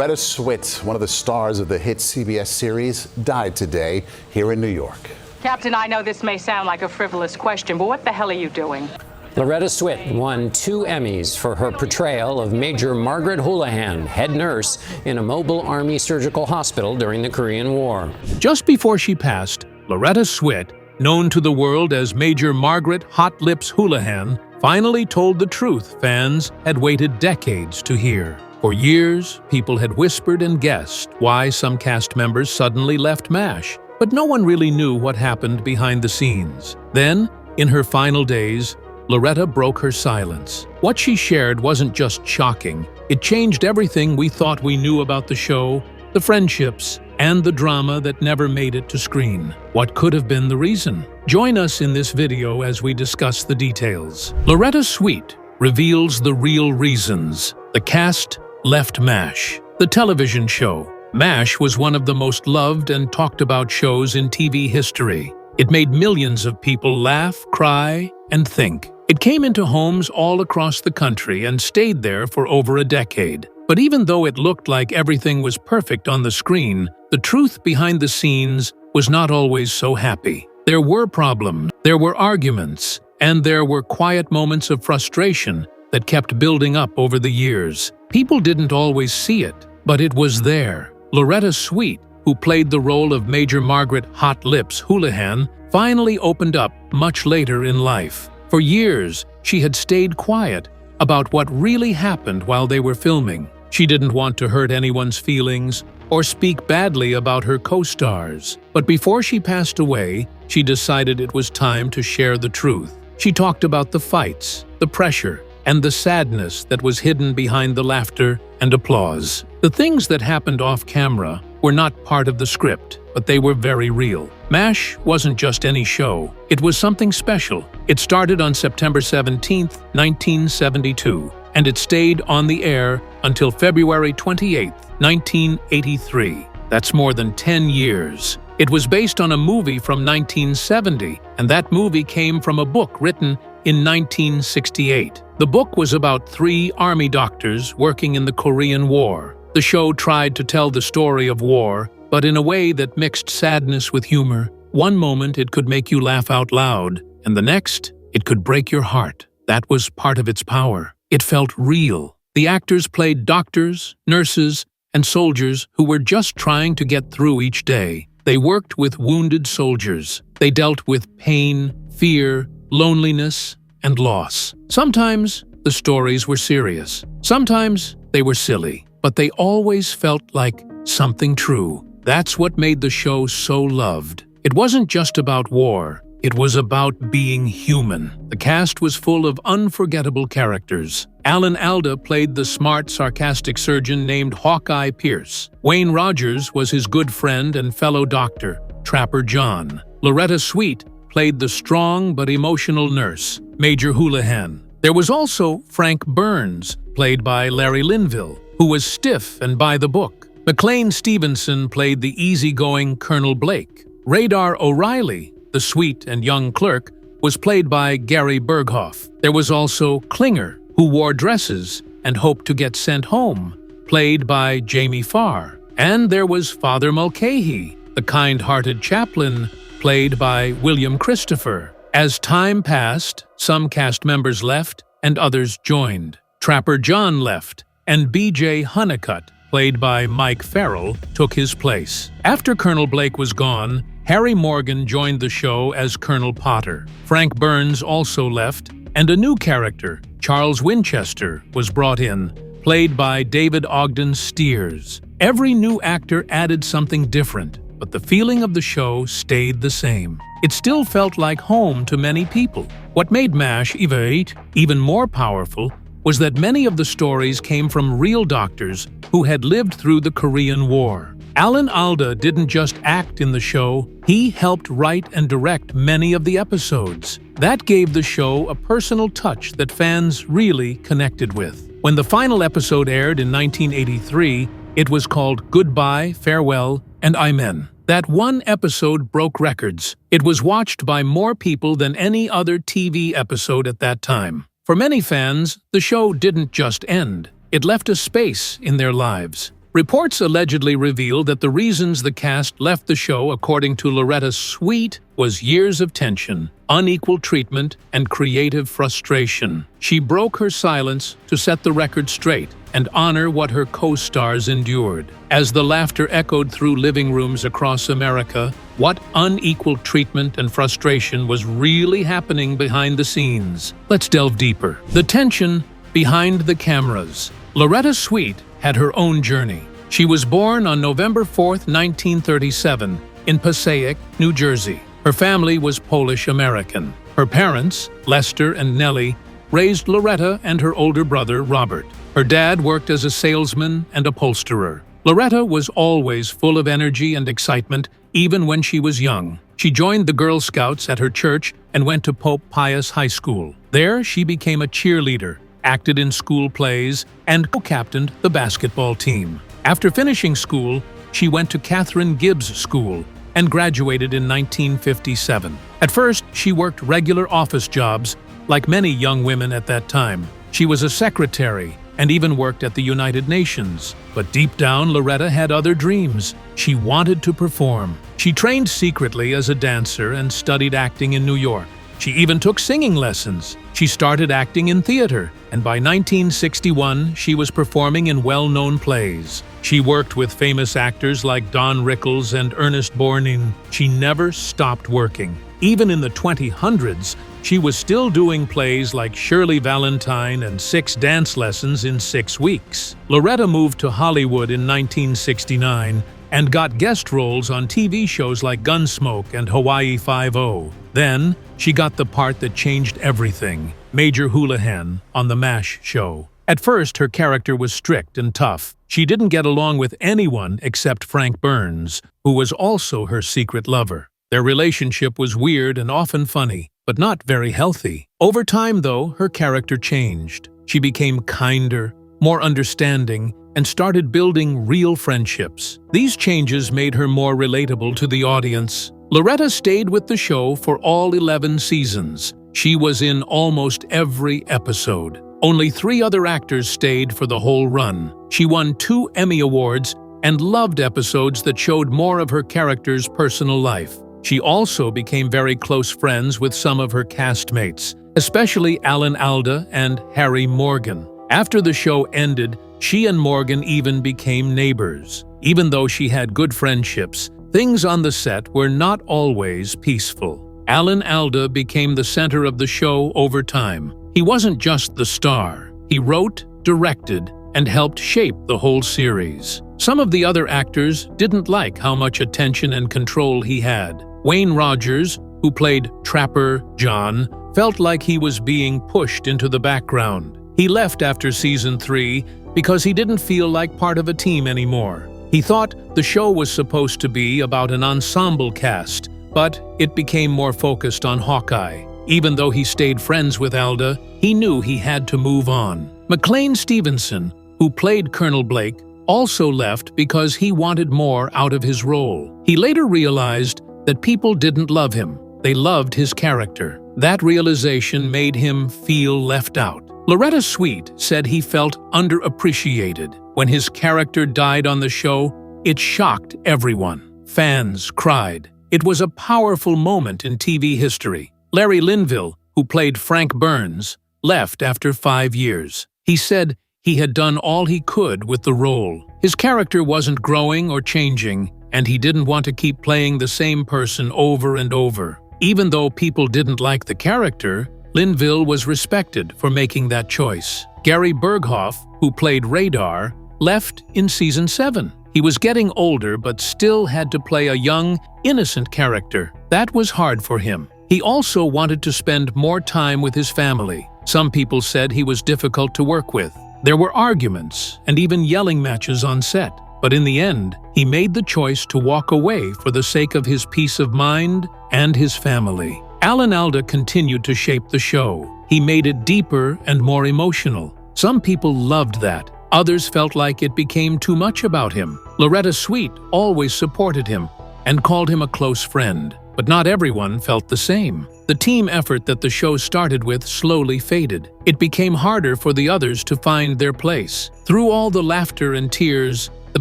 Loretta Swit, one of the stars of the hit CBS series, died today here in New York. Captain, I know this may sound like a frivolous question, but what the hell are you doing? Loretta Swit won 2 Emmys for her portrayal of Major Margaret Houlihan, head nurse in a mobile Army surgical hospital during the Korean War. Just before she passed, Loretta Swit, known to the world as Major Margaret Hot Lips Houlihan, finally told the truth fans had waited decades to hear. For years, people had whispered and guessed why some cast members suddenly left MASH, but no one really knew what happened behind the scenes. Then, in her final days, Loretta broke her silence. What she shared wasn't just shocking, it changed everything we thought we knew about the show, the friendships, and the drama that never made it to screen. What could have been the reason? Join us in this video as we discuss the details. Loretta Swit reveals the real reasons. The cast left MASH. The television show. MASH was one of the most loved and talked about shows in TV history. It made millions of people laugh, cry, and think. It came into homes all across the country and stayed there for over a decade. But even though it looked like everything was perfect on the screen, the truth behind the scenes was not always so happy. There were problems, there were arguments, and there were quiet moments of frustration that kept building up over the years. People didn't always see it, but it was there. Loretta Swit, who played the role of Major Margaret Hot Lips Houlihan, finally opened up much later in life. For years, she had stayed quiet about what really happened while they were filming. She didn't want to hurt anyone's feelings or speak badly about her co-stars. But before she passed away, she decided it was time to share the truth. She talked about the fights, the pressure, and the sadness that was hidden behind the laughter and applause. The things that happened off camera were not part of the script, but they were very real. MASH wasn't just any show, it was something special. It started on September 17, 1972, and it stayed on the air until February 28, 1983. That's more than 10 years. It was based on a movie from 1970, and that movie came from a book written in 1968. The book was about 3 Army doctors working in the Korean War. The show tried to tell the story of war, but in a way that mixed sadness with humor. One moment it could make you laugh out loud, and the next, it could break your heart. That was part of its power. It felt real. The actors played doctors, nurses, and soldiers who were just trying to get through each day. They worked with wounded soldiers. They dealt with pain, fear, loneliness, and loss. Sometimes the stories were serious. Sometimes they were silly. But they always felt like something true. That's what made the show so loved. It wasn't just about war. It was about being human. The cast was full of unforgettable characters. Alan Alda played the smart, sarcastic surgeon named Hawkeye Pierce. Wayne Rogers was his good friend and fellow doctor, Trapper John. Loretta Swit played the strong but emotional nurse, Major Houlihan. There was also Frank Burns, played by Larry Linville, who was stiff and by the book. McLean Stevenson played the easygoing Colonel Blake. Radar O'Reilly, the sweet and young clerk, was played by Gary Berghoff. There was also Klinger, who wore dresses and hoped to get sent home, played by Jamie Farr. And there was Father Mulcahy, the kind-hearted chaplain, played by William Christopher. As time passed, some cast members left and others joined. Trapper John left, and B.J. Honeycutt, played by Mike Farrell, took his place. After Colonel Blake was gone, Harry Morgan joined the show as Colonel Potter. Frank Burns also left, and a new character, Charles Winchester, was brought in, played by David Ogden Stiers. Every new actor added something different, but the feeling of the show stayed the same. It still felt like home to many people. What made MASH even more powerful was that many of the stories came from real doctors who had lived through the Korean War. Alan Alda didn't just act in the show, he helped write and direct many of the episodes. That gave the show a personal touch that fans really connected with. When the final episode aired in 1983, it was called Goodbye, Farewell, and Amen. That one episode broke records. It was watched by more people than any other TV episode at that time. For many fans, the show didn't just end. It left a space in their lives. Reports allegedly revealed that the reasons the cast left the show, according to Loretta Swit, was years of tension, unequal treatment, and creative frustration. She broke her silence to set the record straight and honor what her co-stars endured. As the laughter echoed through living rooms across America, what unequal treatment and frustration was really happening behind the scenes? Let's delve deeper. The tension behind the cameras. Loretta Swit had her own journey. She was born on November 4, 1937, in Passaic, New Jersey. Her family was Polish-American. Her parents, Lester and Nellie, raised Loretta and her older brother, Robert. Her dad worked as a salesman and upholsterer. Loretta was always full of energy and excitement, even when she was young. She joined the Girl Scouts at her church and went to Pope Pius High School. There, she became a cheerleader, acted in school plays, and co-captained the basketball team. After finishing school, she went to Catherine Gibbs School and graduated in 1957. At first, she worked regular office jobs, like many young women at that time. She was a secretary and even worked at the United Nations. But deep down, Loretta had other dreams. She wanted to perform. She trained secretly as a dancer and studied acting in New York. She even took singing lessons. She started acting in theater, and by 1961, she was performing in well-known plays. She worked with famous actors like Don Rickles and Ernest Borgnine. She never stopped working. Even in the 2000s, she was still doing plays like Shirley Valentine and 6 dance lessons in 6 weeks. Loretta moved to Hollywood in 1969 and got guest roles on TV shows like Gunsmoke and Hawaii Five-0. Then, she got the part that changed everything, Major Houlihan, on The MASH show. At first, her character was strict and tough. She didn't get along with anyone except Frank Burns, who was also her secret lover. Their relationship was weird and often funny, but not very healthy. Over time, though, her character changed. She became kinder, more understanding, and started building real friendships. These changes made her more relatable to the audience. Loretta stayed with the show for all 11 seasons. She was in almost every episode. Only 3 other actors stayed for the whole run. She won 2 Emmy Awards and loved episodes that showed more of her character's personal life. She also became very close friends with some of her castmates, especially Alan Alda and Harry Morgan. After the show ended, she and Morgan even became neighbors. Even though she had good friendships, things on the set were not always peaceful. Alan Alda became the center of the show over time. He wasn't just the star. He wrote, directed, and helped shape the whole series. Some of the other actors didn't like how much attention and control he had. Wayne Rogers, who played Trapper John, felt like he was being pushed into the background. He left after season 3 because he didn't feel like part of a team anymore. He thought the show was supposed to be about an ensemble cast, but it became more focused on Hawkeye. Even though he stayed friends with Alda, he knew he had to move on. McLean Stevenson, who played Colonel Blake, also left because he wanted more out of his role. He later realized that people didn't love him. They loved his character. That realization made him feel left out. Loretta Swit said he felt underappreciated. When his character died on the show, it shocked everyone. Fans cried. It was a powerful moment in TV history. Larry Linville, who played Frank Burns, left after 5 years. He said he had done all he could with the role. His character wasn't growing or changing, and he didn't want to keep playing the same person over and over. Even though people didn't like the character, Linville was respected for making that choice. Gary Berghoff, who played Radar, left in season 7. He was getting older but still had to play a young, innocent character. That was hard for him. He also wanted to spend more time with his family. Some people said he was difficult to work with. There were arguments and even yelling matches on set. But in the end, he made the choice to walk away for the sake of his peace of mind and his family. Alan Alda continued to shape the show. He made it deeper and more emotional. Some people loved that. Others felt like it became too much about him. Loretta Swit always supported him and called him a close friend. But not everyone felt the same. The team effort that the show started with slowly faded. It became harder for the others to find their place. Through all the laughter and tears, The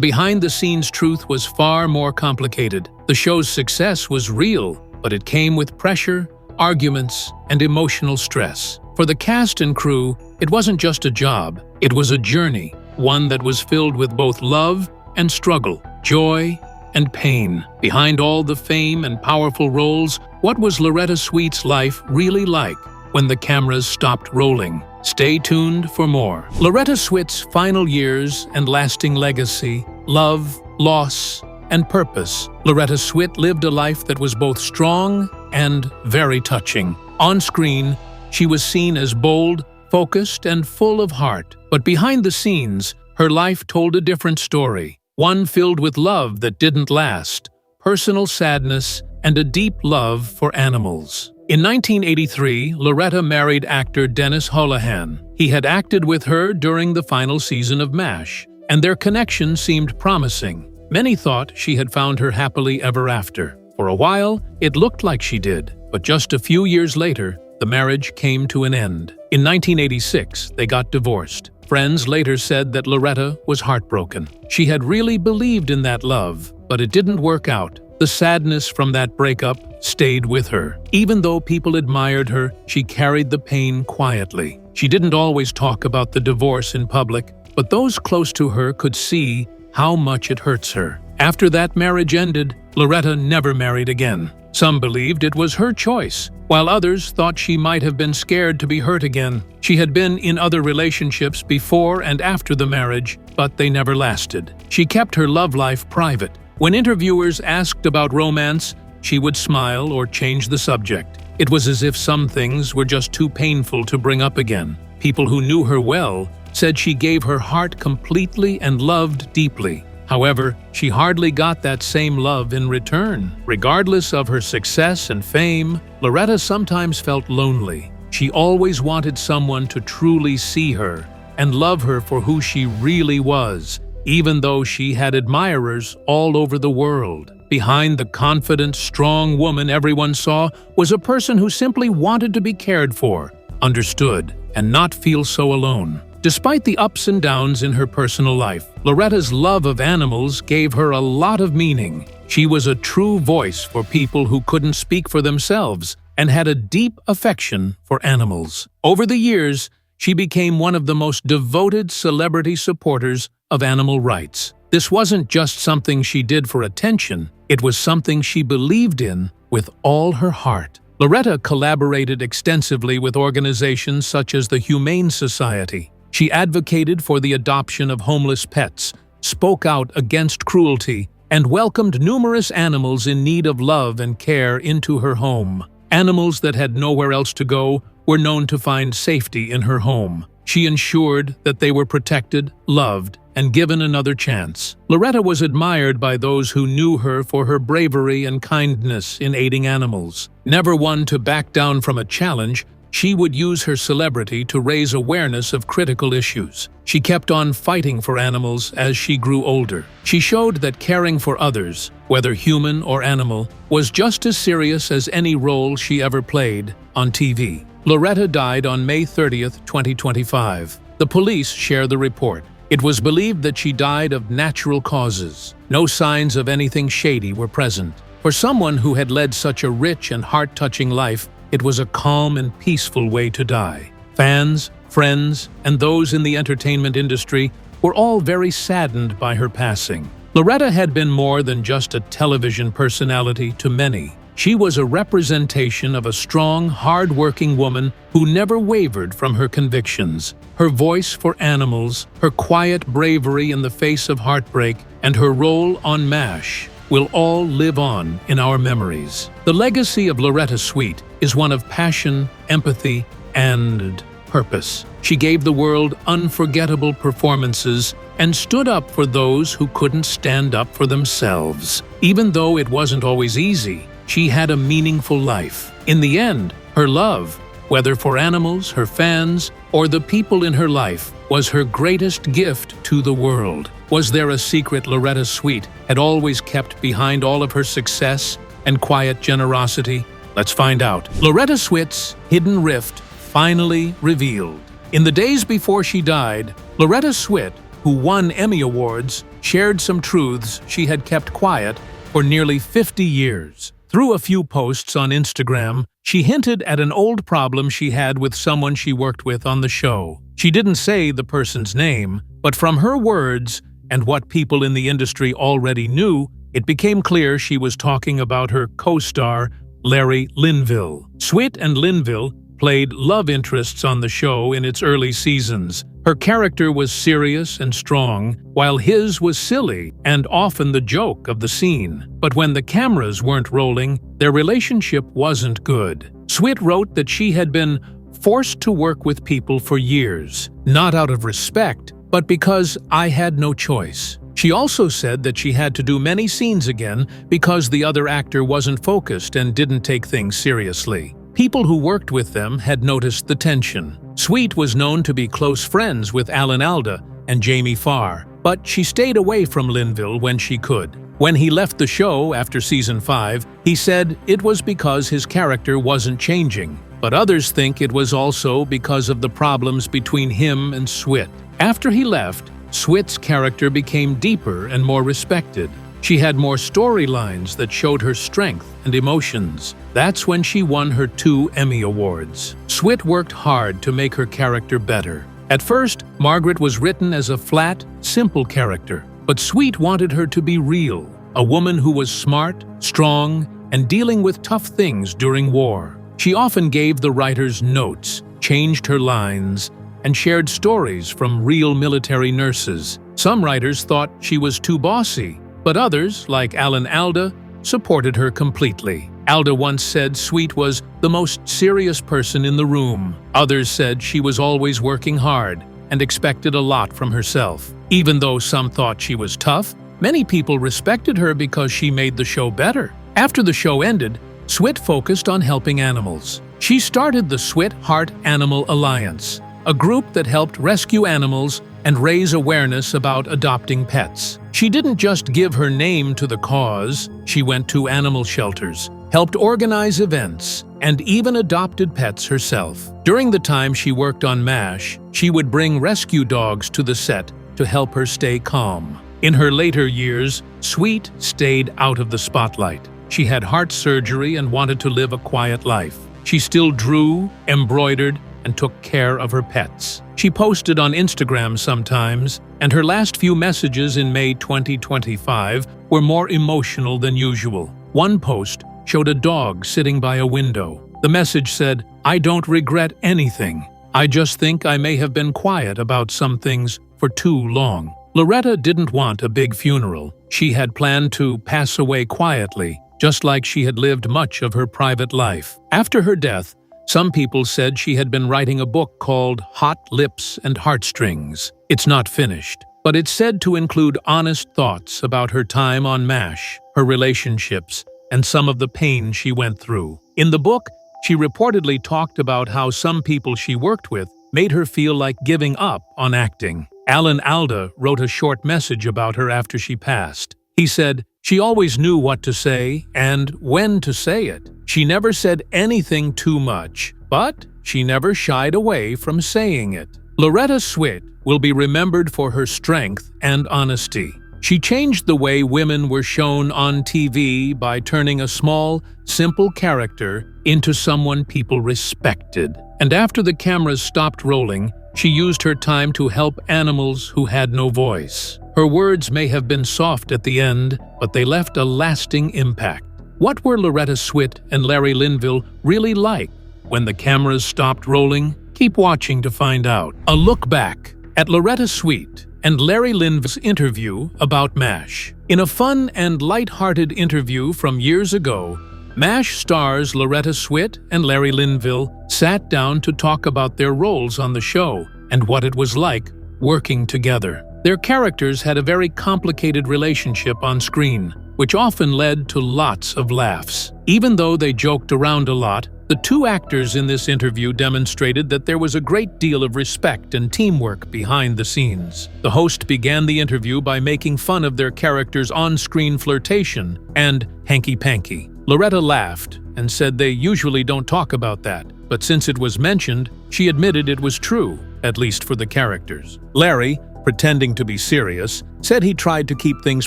behind-the-scenes truth was far more complicated. The show's success was real, but it came with pressure, arguments, and emotional stress. For the cast and crew, it wasn't just a job, it was a journey, one that was filled with both love and struggle, joy and pain. Behind all the fame and powerful roles, what was Loretta Swit's life really like when the cameras stopped rolling? Stay tuned for more. Loretta Swit's final years and lasting legacy, love, loss, and purpose. Loretta Swit lived a life that was both strong and very touching. On screen, she was seen as bold, focused, and full of heart. But behind the scenes, her life told a different story. One filled with love that didn't last, personal sadness, and a deep love for animals. In 1983, Loretta married actor Dennis Houlihan. He had acted with her during the final season of MASH, and their connection seemed promising. Many thought she had found her happily ever after. For a while, it looked like she did, but just a few years later, the marriage came to an end. In 1986, they got divorced. Friends later said that Loretta was heartbroken. She had really believed in that love, but it didn't work out. The sadness from that breakup stayed with her. Even though people admired her, she carried the pain quietly. She didn't always talk about the divorce in public, but those close to her could see how much it hurts her. After that marriage ended, Loretta never married again. Some believed it was her choice, while others thought she might have been scared to be hurt again. She had been in other relationships before and after the marriage, but they never lasted. She kept her love life private. When interviewers asked about romance, she would smile or change the subject. It was as if some things were just too painful to bring up again. People who knew her well said she gave her heart completely and loved deeply. However, she hardly got that same love in return. Regardless of her success and fame, Loretta sometimes felt lonely. She always wanted someone to truly see her and love her for who she really was, even though she had admirers all over the world. Behind the confident, strong woman everyone saw was a person who simply wanted to be cared for, understood, and not feel so alone. Despite the ups and downs in her personal life, Loretta's love of animals gave her a lot of meaning. She was a true voice for people who couldn't speak for themselves and had a deep affection for animals. Over the years, she became one of the most devoted celebrity supporters of animal rights. This wasn't just something she did for attention, it was something she believed in with all her heart. Loretta collaborated extensively with organizations such as the Humane Society. She advocated for the adoption of homeless pets, spoke out against cruelty, and welcomed numerous animals in need of love and care into her home. Animals that had nowhere else to go were known to find safety in her home. She ensured that they were protected, loved, and given another chance. Loretta was admired by those who knew her for her bravery and kindness in aiding animals. Never one to back down from a challenge, she would use her celebrity to raise awareness of critical issues. She kept on fighting for animals as she grew older. She showed that caring for others, whether human or animal, was just as serious as any role she ever played on TV. Loretta died on May 30th, 2025. The police share the report. It was believed that she died of natural causes. No signs of anything shady were present. For someone who had led such a rich and heart-touching life, it was a calm and peaceful way to die. Fans, friends, and those in the entertainment industry were all very saddened by her passing. Loretta had been more than just a television personality to many. She was a representation of a strong, hard-working woman who never wavered from her convictions. Her voice for animals, her quiet bravery in the face of heartbreak, and her role on MASH will all live on in our memories. The legacy of Loretta Swit is one of passion, empathy, and purpose. She gave the world unforgettable performances and stood up for those who couldn't stand up for themselves. Even though it wasn't always easy, she had a meaningful life. In the end, her love, whether for animals, her fans, or the people in her life, was her greatest gift to the world. Was there a secret Loretta Swit had always kept behind all of her success and quiet generosity? Let's find out. Loretta Swit's hidden rift finally revealed. In the days before she died, Loretta Swit, who won Emmy Awards, shared some truths she had kept quiet for nearly 50 years. Through a few posts on Instagram, she hinted at an old problem she had with someone she worked with on the show. She didn't say the person's name, but from her words and what people in the industry already knew, it became clear she was talking about her co-star, Larry Linville. Swit and Linville played love interests on the show in its early seasons. Her character was serious and strong, while his was silly and often the joke of the scene. But when the cameras weren't rolling, their relationship wasn't good. Swit wrote that she had been forced to work with people for years, not out of respect, but because I had no choice. She also said that she had to do many scenes again because the other actor wasn't focused and didn't take things seriously. People who worked with them had noticed the tension. Swit was known to be close friends with Alan Alda and Jamie Farr, but she stayed away from Linville when she could. When he left the show after season 5, he said it was because his character wasn't changing, but others think it was also because of the problems between him and Swit. After he left, Swit's character became deeper and more respected. She had more storylines that showed her strength and emotions. That's when she won her 2 Emmy Awards. Swit worked hard to make her character better. At first, Margaret was written as a flat, simple character, but Swit wanted her to be real, a woman who was smart, strong, and dealing with tough things during war. She often gave the writers notes, changed her lines, and shared stories from real military nurses. Some writers thought she was too bossy, but others, like Alan Alda, supported her completely. Alda once said Swit was the most serious person in the room. Others said she was always working hard and expected a lot from herself. Even though some thought she was tough, many people respected her because she made the show better. After the show ended, Swit focused on helping animals. She started the Swit Heart Animal Alliance, a group that helped rescue animals and raise awareness about adopting pets. She didn't just give her name to the cause, she went to animal shelters, helped organize events, and even adopted pets herself. During the time she worked on MASH, she would bring rescue dogs to the set to help her stay calm. In her later years, Swit stayed out of the spotlight. She had heart surgery and wanted to live a quiet life. She still drew, embroidered, and took care of her pets. She posted on Instagram sometimes, and her last few messages in May 2025 were more emotional than usual. One post showed a dog sitting by a window. The message said, "I don't regret anything. I just think I may have been quiet about some things for too long." Loretta didn't want a big funeral. She had planned to pass away quietly, just like she had lived much of her private life. After her death, some people said she had been writing a book called Hot Lips and Heartstrings. It's not finished, but it's said to include honest thoughts about her time on MASH, her relationships, and some of the pain she went through. In the book, she reportedly talked about how some people she worked with made her feel like giving up on acting. Alan Alda wrote a short message about her after she passed. He said, "She always knew what to say and when to say it. She never said anything too much, but she never shied away from saying it." Loretta Swit will be remembered for her strength and honesty. She changed the way women were shown on TV by turning a small, simple character into someone people respected. And after the cameras stopped rolling, she used her time to help animals who had no voice. Her words may have been soft at the end, but they left a lasting impact. What were Loretta Swit and Larry Linville really like when the cameras stopped rolling? Keep watching to find out. A look back at Loretta Swit and Larry Linville's interview about MASH. In a fun and light-hearted interview from years ago, MASH stars Loretta Swit and Larry Linville sat down to talk about their roles on the show and what it was like working together. Their characters had a very complicated relationship on screen, which often led to lots of laughs. Even though they joked around a lot, the two actors in this interview demonstrated that there was a great deal of respect and teamwork behind the scenes. The host began the interview by making fun of their characters' on-screen flirtation and hanky-panky. Loretta laughed and said they usually don't talk about that, but since it was mentioned, she admitted it was true, at least for the characters. Larry, pretending to be serious, said he tried to keep things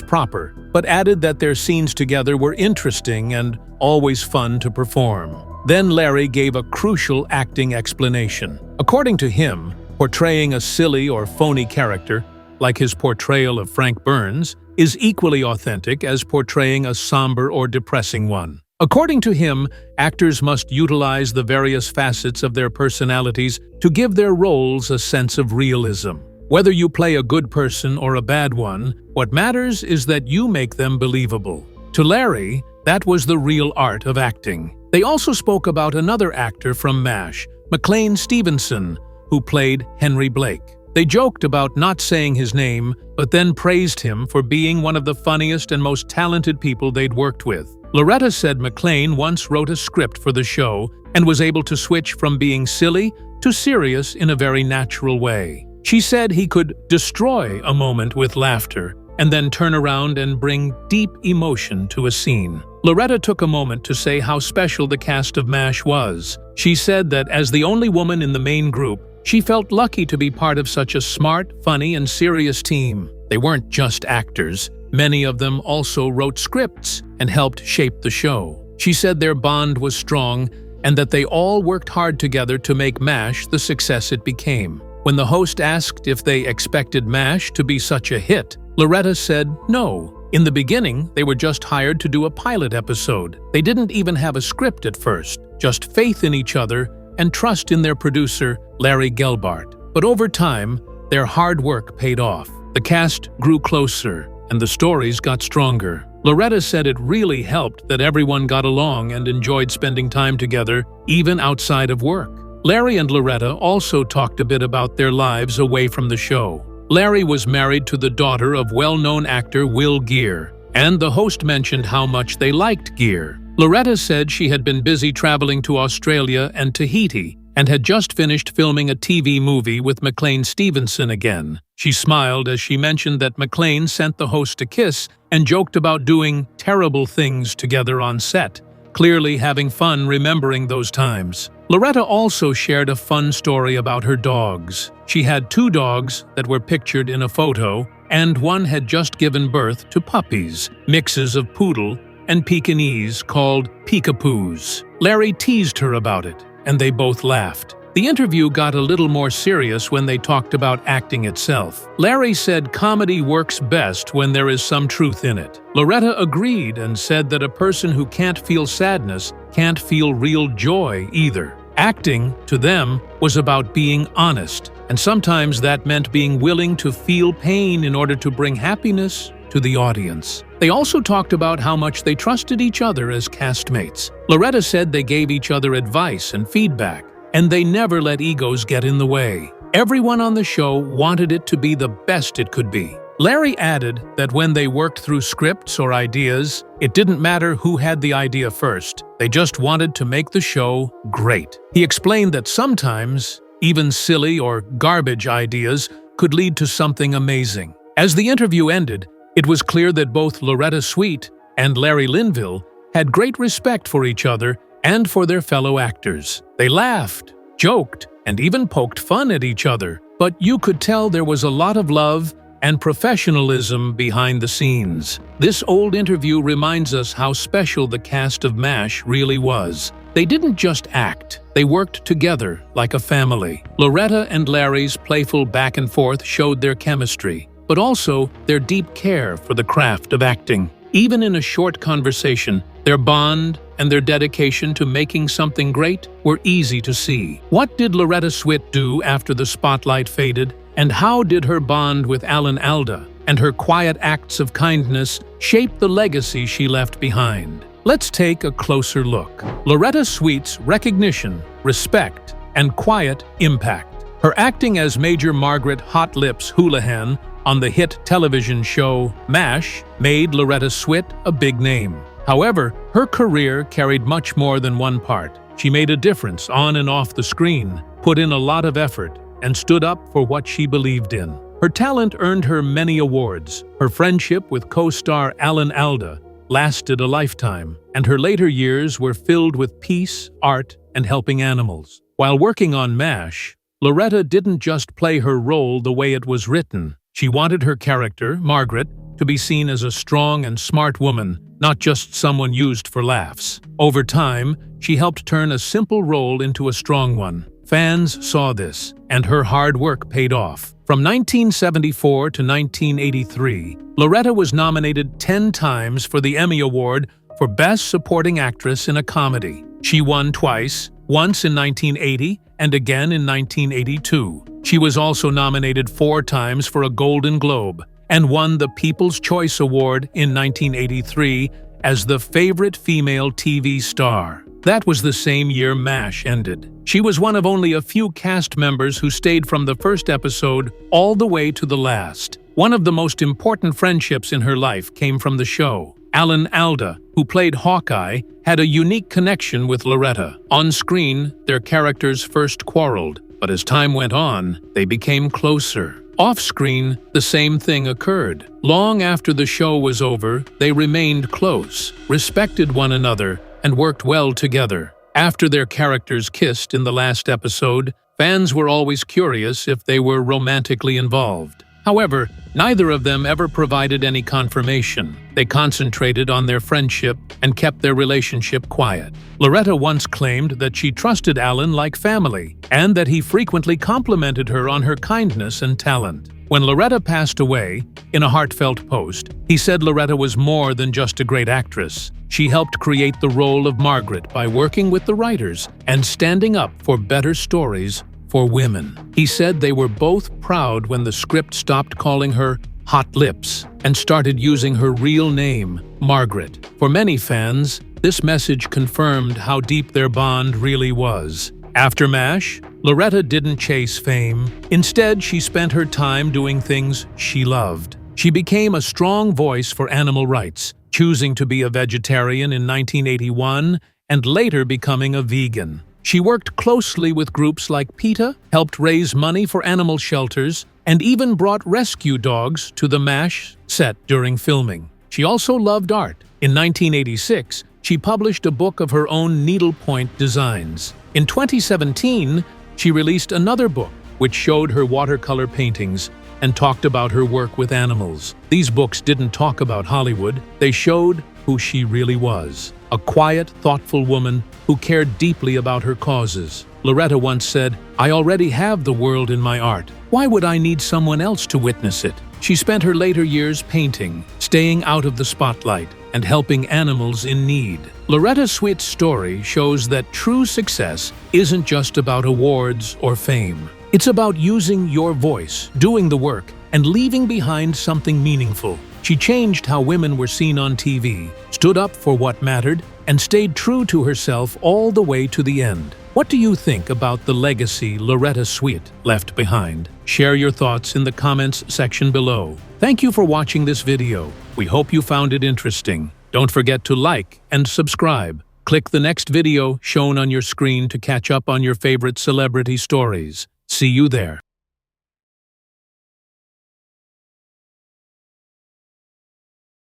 proper, but added that their scenes together were interesting and always fun to perform. Then Larry gave a crucial acting explanation. According to him, portraying a silly or phony character, like his portrayal of Frank Burns, is equally authentic as portraying a somber or depressing one. According to him, actors must utilize the various facets of their personalities to give their roles a sense of realism. Whether you play a good person or a bad one, what matters is that you make them believable. To Larry, that was the real art of acting. They also spoke about another actor from MASH, McLean Stevenson, who played Henry Blake. They joked about not saying his name, but then praised him for being one of the funniest and most talented people they'd worked with. Loretta said McLean once wrote a script for the show and was able to switch from being silly to serious in a very natural way. She said he could destroy a moment with laughter and then turn around and bring deep emotion to a scene. Loretta took a moment to say how special the cast of MASH was. She said that as the only woman in the main group, she felt lucky to be part of such a smart, funny, and serious team. They weren't just actors. Many of them also wrote scripts and helped shape the show. She said their bond was strong and that they all worked hard together to make MASH the success it became. When the host asked if they expected MASH to be such a hit, Loretta said no. In the beginning, they were just hired to do a pilot episode. They didn't even have a script at first, just faith in each other and trust in their producer, Larry Gelbart. But over time, their hard work paid off. The cast grew closer, and the stories got stronger. Loretta said it really helped that everyone got along and enjoyed spending time together, even outside of work. Larry and Loretta also talked a bit about their lives away from the show. Larry was married to the daughter of well-known actor Will Geer, and the host mentioned how much they liked Geer. Loretta said she had been busy traveling to Australia and Tahiti and had just finished filming a TV movie with McLean Stevenson again. She smiled as she mentioned that McLean sent the host a kiss and joked about doing terrible things together on set, clearly having fun remembering those times. Loretta also shared a fun story about her dogs. She had 2 dogs that were pictured in a photo, and one had just given birth to puppies, mixes of poodle and Pekingese called Peekapoos. Larry teased her about it, and they both laughed. The interview got a little more serious when they talked about acting itself. Larry said comedy works best when there is some truth in it. Loretta agreed and said that a person who can't feel sadness can't feel real joy either. Acting, to them, was about being honest, and sometimes that meant being willing to feel pain in order to bring happiness to the audience. They also talked about how much they trusted each other as castmates. Loretta said they gave each other advice and feedback, and they never let egos get in the way. Everyone on the show wanted it to be the best it could be. Larry added that when they worked through scripts or ideas, it didn't matter who had the idea first. They just wanted to make the show great. He explained that sometimes, even silly or garbage ideas could lead to something amazing. As the interview ended, it was clear that both Loretta Swit and Larry Linville had great respect for each other and for their fellow actors. They laughed, joked, and even poked fun at each other, but you could tell there was a lot of love and professionalism behind the scenes. This old interview reminds us how special the cast of MASH really was. They didn't just act, they worked together like a family. Loretta and Larry's playful back and forth showed their chemistry, but also their deep care for the craft of acting. Even in a short conversation, their bond and their dedication to making something great were easy to see. What did Loretta Swit do after the spotlight faded? And how did her bond with Alan Alda and her quiet acts of kindness shape the legacy she left behind? Let's take a closer look. Loretta Swit's recognition, respect, and quiet impact. Her acting as Major Margaret Hot Lips Houlihan on the hit television show MASH made Loretta Swit a big name. However, her career carried much more than one part. She made a difference on and off the screen, put in a lot of effort, and stood up for what she believed in. Her talent earned her many awards. Her friendship with co-star Alan Alda lasted a lifetime, and her later years were filled with peace, art, and helping animals. While working on MASH, Loretta didn't just play her role the way it was written. She wanted her character, Margaret, to be seen as a strong and smart woman, not just someone used for laughs. Over time, she helped turn a simple role into a strong one. Fans saw this, and her hard work paid off. From 1974 to 1983, Loretta was nominated 10 times for the Emmy Award for Best Supporting Actress in a Comedy. She won twice, once in 1980 and again in 1982. She was also nominated 4 times for a Golden Globe and won the People's Choice Award in 1983 as the favorite female TV star. That was the same year MASH ended. She was one of only a few cast members who stayed from the first episode all the way to the last. One of the most important friendships in her life came from the show. Alan Alda, who played Hawkeye, had a unique connection with Loretta. On screen, their characters first quarreled, but as time went on, they became closer. Off-screen, the same thing occurred. Long after the show was over, they remained close, respected one another, and worked well together. After their characters kissed in the last episode, fans were always curious if they were romantically involved. However, neither of them ever provided any confirmation. They concentrated on their friendship and kept their relationship quiet. Loretta once claimed that she trusted Alan like family, and that he frequently complimented her on her kindness and talent. When Loretta passed away, in a heartfelt post, he said Loretta was more than just a great actress. She helped create the role of Margaret by working with the writers and standing up for better stories for women. He said they were both proud when the script stopped calling her Hot Lips and started using her real name, Margaret. For many fans, this message confirmed how deep their bond really was. After MASH, Loretta didn't chase fame. Instead, she spent her time doing things she loved. She became a strong voice for animal rights, choosing to be a vegetarian in 1981 and later becoming a vegan. She worked closely with groups like PETA, helped raise money for animal shelters, and even brought rescue dogs to the MASH set during filming. She also loved art. In 1986, she published a book of her own needlepoint designs. In 2017, she released another book, which showed her watercolor paintings and talked about her work with animals. These books didn't talk about Hollywood, they showed who she really was. A quiet, thoughtful woman who cared deeply about her causes. Loretta once said, "I already have the world in my art. Why would I need someone else to witness it?" She spent her later years painting, staying out of the spotlight, and helping animals in need. Loretta Swit's story shows that true success isn't just about awards or fame. It's about using your voice, doing the work, and leaving behind something meaningful. She changed how women were seen on TV, stood up for what mattered, and stayed true to herself all the way to the end. What do you think about the legacy Loretta Swit left behind? Share your thoughts in the comments section below. Thank you for watching this video. We hope you found it interesting. Don't forget to like and subscribe. Click the next video shown on your screen to catch up on your favorite celebrity stories. See you there.